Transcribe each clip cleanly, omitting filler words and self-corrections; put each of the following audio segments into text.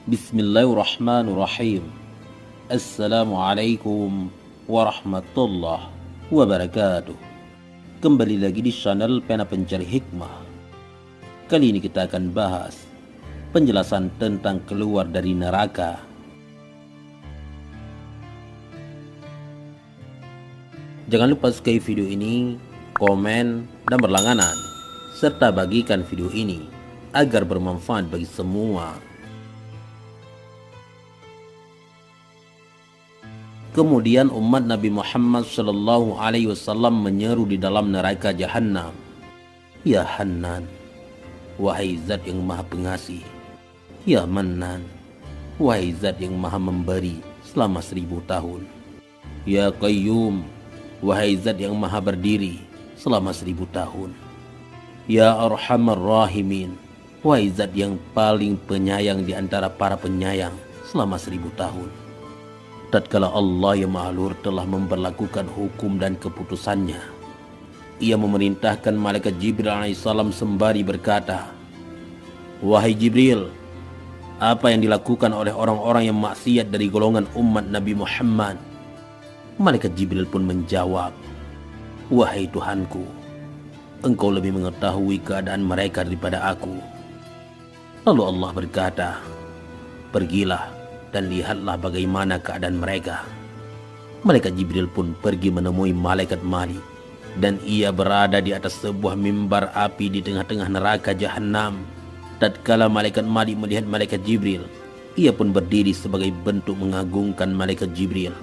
Bismillahirrahmanirrahim. Assalamualaikum warahmatullahi wabarakatuh. Kembali lagi di channel Pena Pencari Hikmah. Kali ini kita akan bahas penjelasan tentang keluar dari neraka. Jangan lupa subscribe video ini, komen, dan berlangganan, serta bagikan video ini agar bermanfaat bagi semua. Kemudian umat Nabi Muhammad SAW menyeru di dalam neraka Jahannam, "Ya Hannan, wahai zat yang maha pengasih. Ya Mannan, wahai zat yang maha memberi selama 1000 tahun. Ya Qayyum, wahai zat yang maha berdiri selama 1000 tahun. Ya Arhamar Rahimin, wahai zat yang paling penyayang di antara para penyayang selama 1000 tahun. Tatkala Allah yang Maha Luhur telah memberlakukan hukum dan keputusannya, Ia memerintahkan malaikat Jibril alaihissalam sembari berkata, "Wahai Jibril, apa yang dilakukan oleh orang-orang yang maksiat dari golongan umat Nabi Muhammad?" Malaikat Jibril pun menjawab, "Wahai Tuhanku, Engkau lebih mengetahui keadaan mereka daripada aku." Lalu Allah berkata, "Pergilah dan lihatlah bagaimana keadaan mereka." Malaikat Jibril pun pergi menemui malaikat Malik, dan ia berada di atas sebuah mimbar api di tengah-tengah neraka Jahannam. Tatkala malaikat Malik melihat malaikat Jibril, ia pun berdiri sebagai bentuk mengagungkan malaikat Jibril.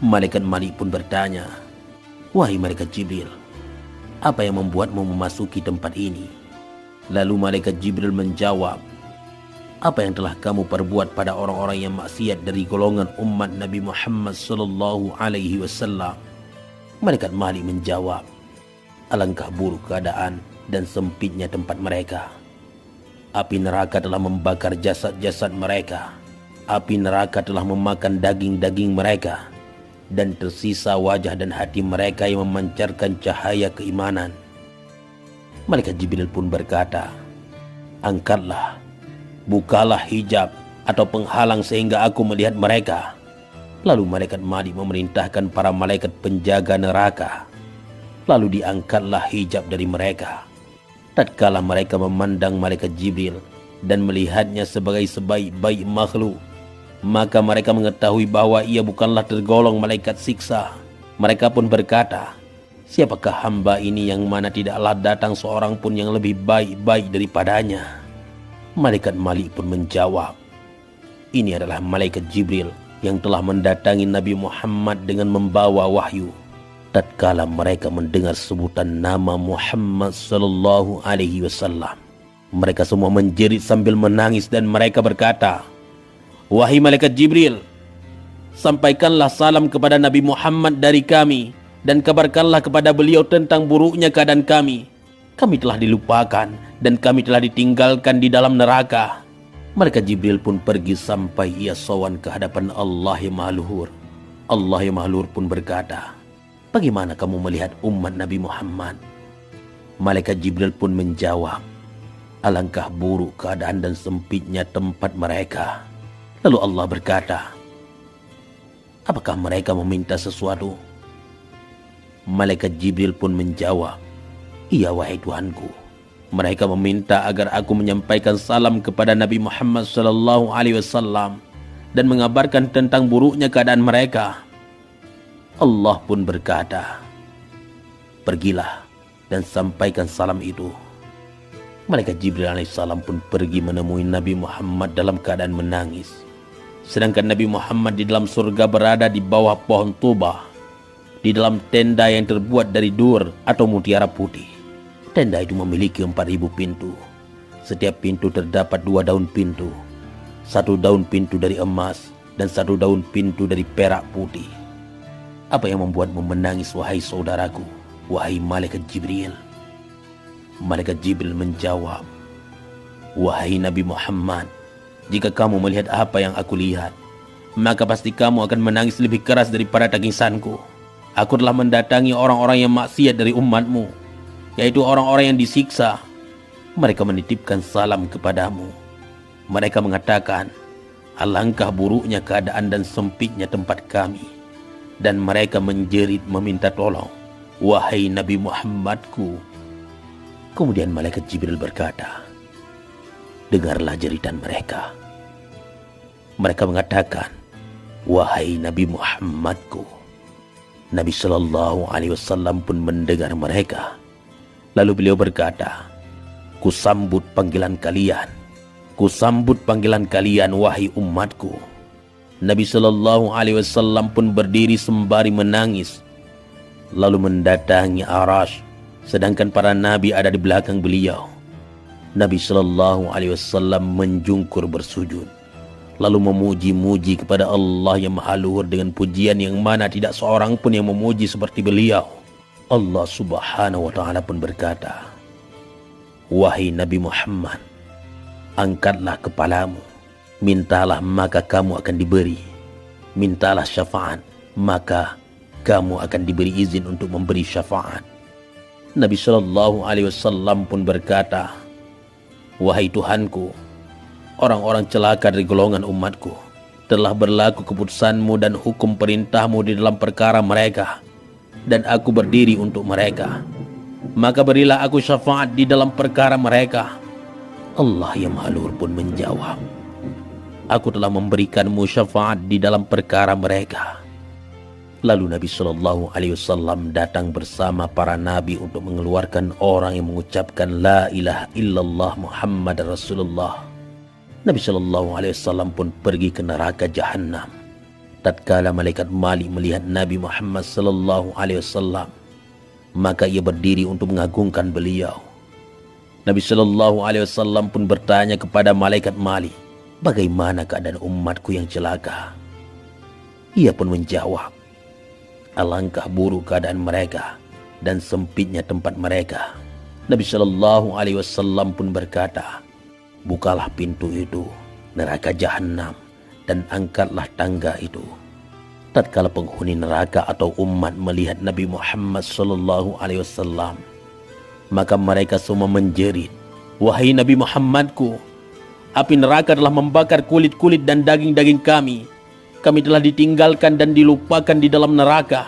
Malaikat Malik pun bertanya, "Wahai malaikat Jibril, apa yang membuatmu memasuki tempat ini?" Lalu malaikat Jibril menjawab, "Apa yang telah kamu perbuat pada orang-orang yang maksiat dari golongan umat Nabi Muhammad SAW?" Malaikat Malik menjawab, "Alangkah buruk keadaan dan sempitnya tempat mereka. Api neraka telah membakar jasad-jasad mereka. Api neraka telah memakan daging-daging mereka, dan tersisa wajah dan hati mereka yang memancarkan cahaya keimanan." Malaikat Jibril pun berkata, "Angkatlah, bukalah hijab atau penghalang sehingga aku melihat mereka." Lalu malaikat Malik memerintahkan para malaikat penjaga neraka. Lalu diangkatlah hijab dari mereka. Tatkala mereka memandang malaikat Jibril dan melihatnya sebagai sebaik-baik makhluk, maka mereka mengetahui bahwa ia bukanlah tergolong malaikat siksa. Mereka pun berkata, "Siapakah hamba ini yang mana tidaklah datang seorang pun yang lebih baik-baik daripadanya?" Malaikat Malik pun menjawab, "Ini adalah malaikat Jibril yang telah mendatangi Nabi Muhammad dengan membawa wahyu." Tatkala mereka mendengar sebutan nama Muhammad sallallahu alaihi wasallam, mereka semua menjerit sambil menangis dan mereka berkata, "Wahai malaikat Jibril, sampaikanlah salam kepada Nabi Muhammad dari kami dan kabarkanlah kepada beliau tentang buruknya keadaan kami. Kami telah dilupakan dan kami telah ditinggalkan di dalam neraka." Malaikat Jibril pun pergi sampai ia sowan ke hadapan Allah yang Maha Luhur. Allah yang Maha Luhur pun berkata, "Bagaimana kamu melihat umat Nabi Muhammad?" Malaikat Jibril pun menjawab, "Alangkah buruk keadaan dan sempitnya tempat mereka." Lalu Allah berkata, "Apakah mereka meminta sesuatu?" Malaikat Jibril pun menjawab, "Iya wahai Tuhanku, mereka meminta agar aku menyampaikan salam kepada Nabi Muhammad SAW dan mengabarkan tentang buruknya keadaan mereka." Allah pun berkata, "Pergilah dan sampaikan salam itu." Malaikat Jibril alaihissalam pun pergi menemui Nabi Muhammad dalam keadaan menangis. Sedangkan Nabi Muhammad di dalam surga berada di bawah pohon Tuba, di dalam tenda yang terbuat dari dur atau mutiara putih. Tenda itu memiliki 4000 pintu. Setiap pintu terdapat 2 daun pintu. 1 daun pintu dari emas dan 1 daun pintu dari perak putih. Apa yang membuatmu menangis wahai saudaraku, wahai malaikat Jibril? Malaikat Jibril menjawab, "Wahai Nabi Muhammad, jika kamu melihat apa yang aku lihat, maka pasti kamu akan menangis lebih keras daripada tangisanku. Aku telah mendatangi orang-orang yang maksiat dari umatmu, yaitu orang-orang yang disiksa. Mereka menitipkan salam kepadamu. Mereka mengatakan, alangkah buruknya keadaan dan sempitnya tempat kami. Dan mereka menjerit meminta tolong, wahai Nabi Muhammadku. Kemudian malaikat Jibril berkata, dengarlah jeritan mereka. Mereka mengatakan, wahai Nabi Muhammadku. Nabi Shallallahu Alaihi Wasallam pun mendengar mereka. Lalu beliau berkata, kusambut panggilan kalian. Kusambut panggilan kalian, wahai umatku. Nabi Shallallahu Alaihi Wasallam pun berdiri sembari menangis, lalu mendatangi Arash, sedangkan para nabi ada di belakang beliau. Nabi Shallallahu Alaihi Wasallam menjungkur bersujud, lalu memuji-muji kepada Allah yang Maha Luhur dengan pujian yang mana tidak seorang pun yang memuji seperti beliau. Allah Subhanahu wa Ta'ala pun berkata, wahai Nabi Muhammad, angkatlah kepalamu, mintalah maka kamu akan diberi. Mintalah syafaat, maka kamu akan diberi izin untuk memberi syafaat. Nabi Shallallahu Alaihi Wasallam pun berkata, wahai Tuhanku, orang-orang celaka dari golongan umatku, telah berlaku keputusanmu dan hukum perintahmu di dalam perkara mereka, dan aku berdiri untuk mereka. Maka berilah aku syafaat di dalam perkara mereka. Allah yang Maha Luhur pun menjawab, aku telah memberikanmu syafaat di dalam perkara mereka. Lalu Nabi Shallallahu Alaihi Wasallam datang bersama para nabi untuk mengeluarkan orang yang mengucapkan la ilaha illallah Muhammad Rasulullah. Nabi Shallallahu Alaihi Wasallam pun pergi ke neraka Jahannam. Tatkala malaikat Malik melihat Nabi Muhammad Shallallahu Alaihi Wasallam, maka ia berdiri untuk mengagungkan beliau. Nabi Shallallahu Alaihi Wasallam pun bertanya kepada malaikat Malik, bagaimana keadaan umatku yang celaka? Ia pun menjawab, alangkah buruk keadaan mereka dan sempitnya tempat mereka. Nabi Shallallahu Alaihi Wasallam pun berkata, bukalah pintu itu, neraka Jahannam, dan angkatlah tangga itu. Tatkala penghuni neraka atau umat melihat Nabi Muhammad Shallallahu Alaihi Wasallam, maka mereka semua menjerit, wahai Nabi Muhammadku, api neraka telah membakar kulit-kulit dan daging-daging kami. Kami telah ditinggalkan dan dilupakan di dalam neraka.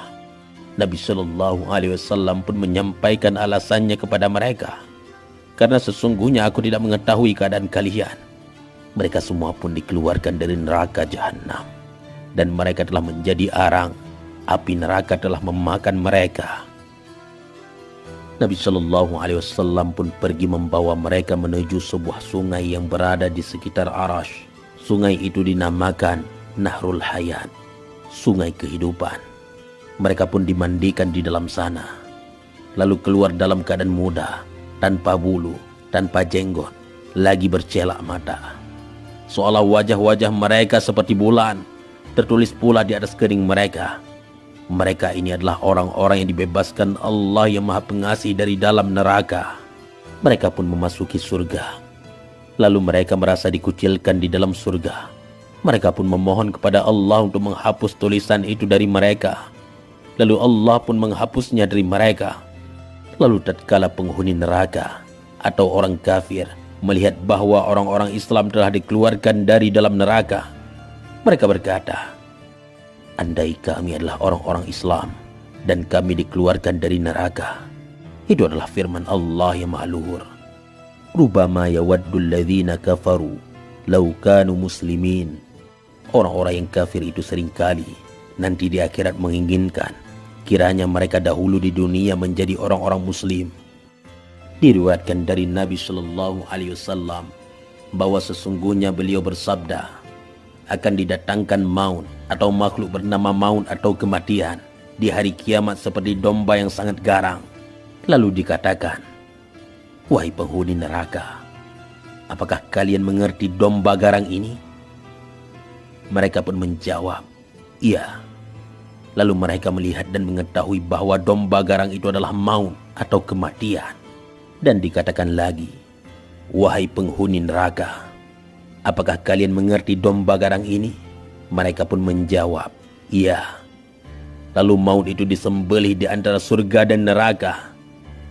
Nabi Shallallahu Alaihi Wasallam pun menyampaikan alasannya kepada mereka, karena sesungguhnya aku tidak mengetahui keadaan kalian. Mereka semua pun dikeluarkan dari neraka Jahannam, dan mereka telah menjadi arang. Api neraka telah memakan mereka. Nabi Shallallahu Alaihi Wasallam pun pergi membawa mereka menuju sebuah sungai yang berada di sekitar Arash. Sungai itu dinamakan Nahrul Hayat, sungai kehidupan. Mereka pun dimandikan di dalam sana, lalu keluar dalam keadaan muda, tanpa bulu, tanpa jenggot, lagi bercelak mata. Seolah wajah-wajah mereka seperti bulan, tertulis pula di atas kening mereka, mereka ini adalah orang-orang yang dibebaskan Allah yang Maha Pengasih dari dalam neraka. Mereka pun memasuki surga. Lalu mereka merasa dikucilkan di dalam surga. Mereka pun memohon kepada Allah untuk menghapus tulisan itu dari mereka. Lalu Allah pun menghapusnya dari mereka. Lalu tatkala penghuni neraka atau orang kafir melihat bahwa orang-orang Islam telah dikeluarkan dari dalam neraka, mereka berkata, andai kami adalah orang-orang Islam dan kami dikeluarkan dari neraka. Itu adalah firman Allah yang Maha Luhur. Rubama yawaddul ladzina kafaru law kanu muslimin. Orang-orang yang kafir itu seringkali nanti di akhirat menginginkan kiranya mereka dahulu di dunia menjadi orang-orang muslim. Diriwayatkan dari Nabi Shallallahu Alaihi Wasallam bahwa sesungguhnya beliau bersabda, akan didatangkan maut atau makhluk bernama maut atau kematian di hari kiamat seperti domba yang sangat garang. Lalu dikatakan, wahai penghuni neraka, apakah kalian mengerti domba garang ini? Mereka pun menjawab, iya. Lalu mereka melihat dan mengetahui bahwa domba garang itu adalah maut atau kematian. Dan dikatakan lagi, wahai penghuni neraka, apakah kalian mengerti domba garang ini? Mereka pun menjawab, iya. Lalu maut itu disembelih di antara surga dan neraka.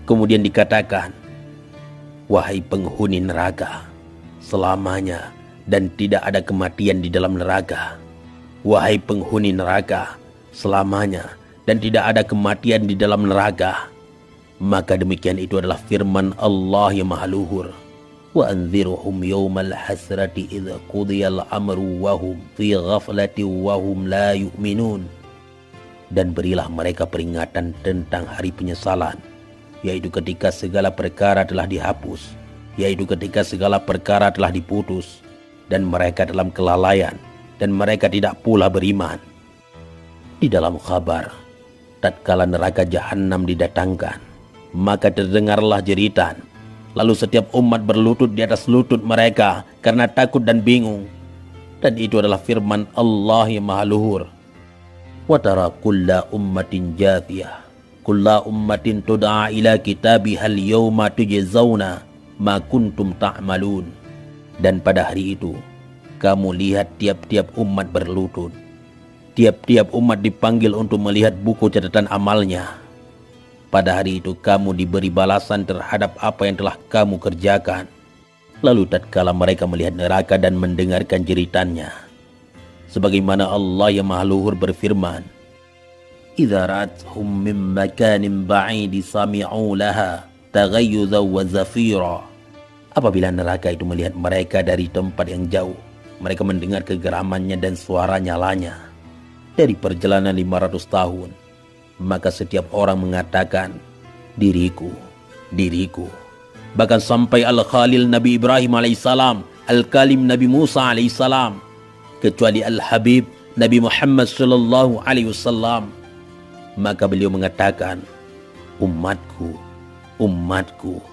Kemudian dikatakan, wahai penghuni neraka, selamanya dan tidak ada kematian di dalam neraka. Wahai penghuni neraka, selamanya dan tidak ada kematian di dalam neraka. Maka demikian itu adalah firman Allah yang maha luhur. Wa anzirhum yawmal hasrati idza qudiyal amru wa hum fi ghaflati wa hum la yu'minun. Dan berilah mereka peringatan tentang hari penyesalan, yaitu ketika segala perkara telah dihapus, yaitu ketika segala perkara telah diputus, dan mereka dalam kelalaian, dan mereka tidak pula beriman. Di dalam kabar, tatkala neraka jahanam didatangkan, maka terdengarlah jeritan. Lalu setiap umat berlutut di atas lutut mereka karena takut dan bingung. Dan itu adalah firman Allah yang maha luhur. Wa tara kulla ummatin jathiyah, kulla ummatin tud'a ila kitabihal yawma tujzauna ma kuntum ta'malun. Dan pada hari itu, kamu lihat tiap-tiap umat berlutut. Tiap-tiap umat dipanggil untuk melihat buku catatan amalnya. Pada hari itu kamu diberi balasan terhadap apa yang telah kamu kerjakan. Lalu tatkala mereka melihat neraka dan mendengarkan jeritannya, sebagaimana Allah yang maha luhur berfirman, idza ra'athum min makanin ba'idi sami'u laha taghayyuzan wa zafira. Apabila neraka itu melihat mereka dari tempat yang jauh, mereka mendengar kegeramannya dan suara nyalanya. Dari perjalanan 500 tahun, maka setiap orang mengatakan, diriku, diriku. Bahkan sampai Al-Khalil Nabi Ibrahim alaihissalam, Al-Kalim Nabi Musa alaihissalam, kecuali Al-Habib Nabi Muhammad sallallahu alaihi wasallam. Maka beliau mengatakan, umatku, umatku.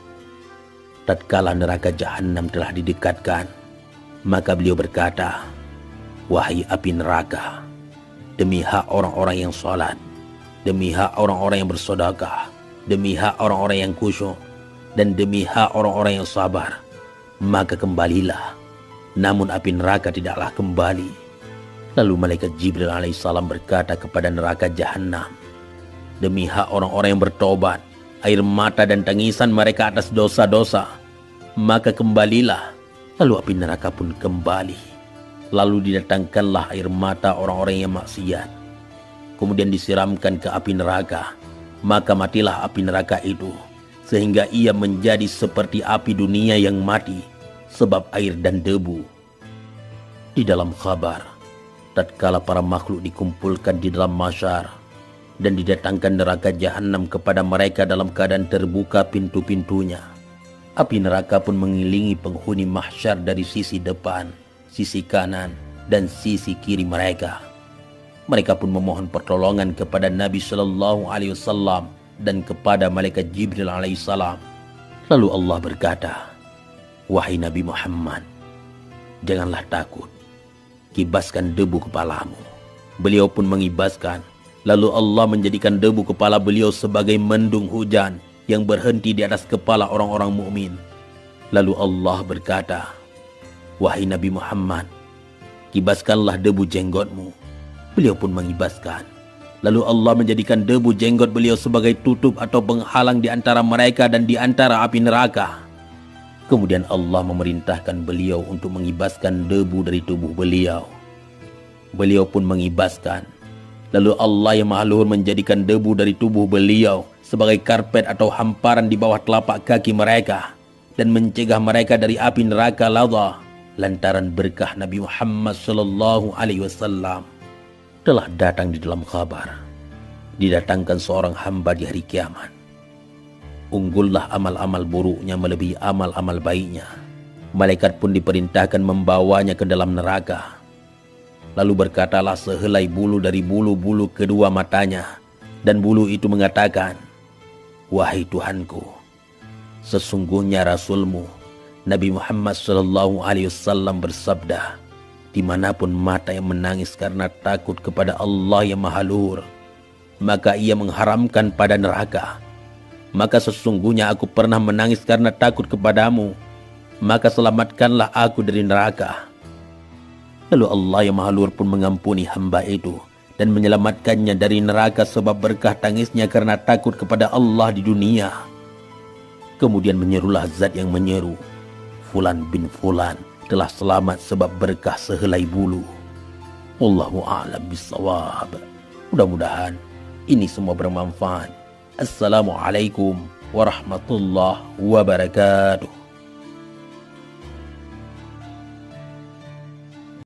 Tatkala neraka jahanam telah didekatkan, maka beliau berkata, wahai api neraka, demi hak orang-orang yang sholat, demi hak orang-orang yang bersedekah, demi hak orang-orang yang khusyuk, dan demi hak orang-orang yang sabar, maka kembalilah. Namun api neraka tidaklah kembali. Lalu malaikat Jibril alaihissalam berkata kepada neraka jahanam, demi hak orang-orang yang bertobat, air mata dan tangisan mereka atas dosa-dosa, maka kembalilah. Lalu api neraka pun kembali. Lalu didatangkanlah air mata orang-orang yang maksiat, kemudian disiramkan ke api neraka, maka matilah api neraka itu, sehingga ia menjadi seperti api dunia yang mati, sebab air dan debu. Di dalam khabar, tatkala para makhluk dikumpulkan di dalam mahsyar, dan didatangkan neraka jahanam kepada mereka dalam keadaan terbuka pintu-pintunya, api neraka pun mengiringi penghuni mahsyar dari sisi depan, sisi kanan, dan sisi kiri mereka. Mereka pun memohon pertolongan kepada Nabi Shallallahu Alaihi Wasallam dan kepada malaikat Jibril Alaihissalam. Lalu Allah berkata, wahai Nabi Muhammad, janganlah takut, kibaskan debu kepalamu. Beliau pun mengibaskan. Lalu Allah menjadikan debu kepala beliau sebagai mendung hujan yang berhenti di atas kepala orang-orang mukmin. Lalu Allah berkata, wahai Nabi Muhammad, kibaskanlah debu jenggotmu. Beliau pun mengibaskan. Lalu Allah menjadikan debu jenggot beliau sebagai tutup atau penghalang di antara mereka dan di antara api neraka. Kemudian Allah memerintahkan beliau untuk mengibaskan debu dari tubuh beliau. Beliau pun mengibaskan. Lalu Allah yang maha luhur menjadikan debu dari tubuh beliau sebagai karpet atau hamparan di bawah telapak kaki mereka, dan mencegah mereka dari api neraka ladha, lantaran berkah Nabi Muhammad sallallahu alaihi wasallam. Telah datang di dalam kabar, didatangkan seorang hamba di hari kiamat. Unggullah amal-amal buruknya melebihi amal-amal baiknya. Malaikat pun diperintahkan membawanya ke dalam neraka. Lalu berkatalah sehelai bulu dari bulu-bulu kedua matanya, dan bulu itu mengatakan, wahai Tuhanku, sesungguhnya Rasulmu Nabi Muhammad SAW bersabda, dimanapun mata yang menangis karena takut kepada Allah yang maha luhur, maka ia mengharamkan pada neraka. Maka sesungguhnya aku pernah menangis karena takut kepadamu, maka selamatkanlah aku dari neraka. Lalu Allah yang maha luhur pun mengampuni hamba itu dan menyelamatkannya dari neraka sebab berkah tangisnya karena takut kepada Allah di dunia. Kemudian menyerulah zat yang menyeru, Fulan bin Fulan, telah selamat sebab berkah sehelai bulu. Wallahu a'lam bissawab. Mudah-mudahan ini semua bermanfaat. Assalamualaikum warahmatullahi wabarakatuh.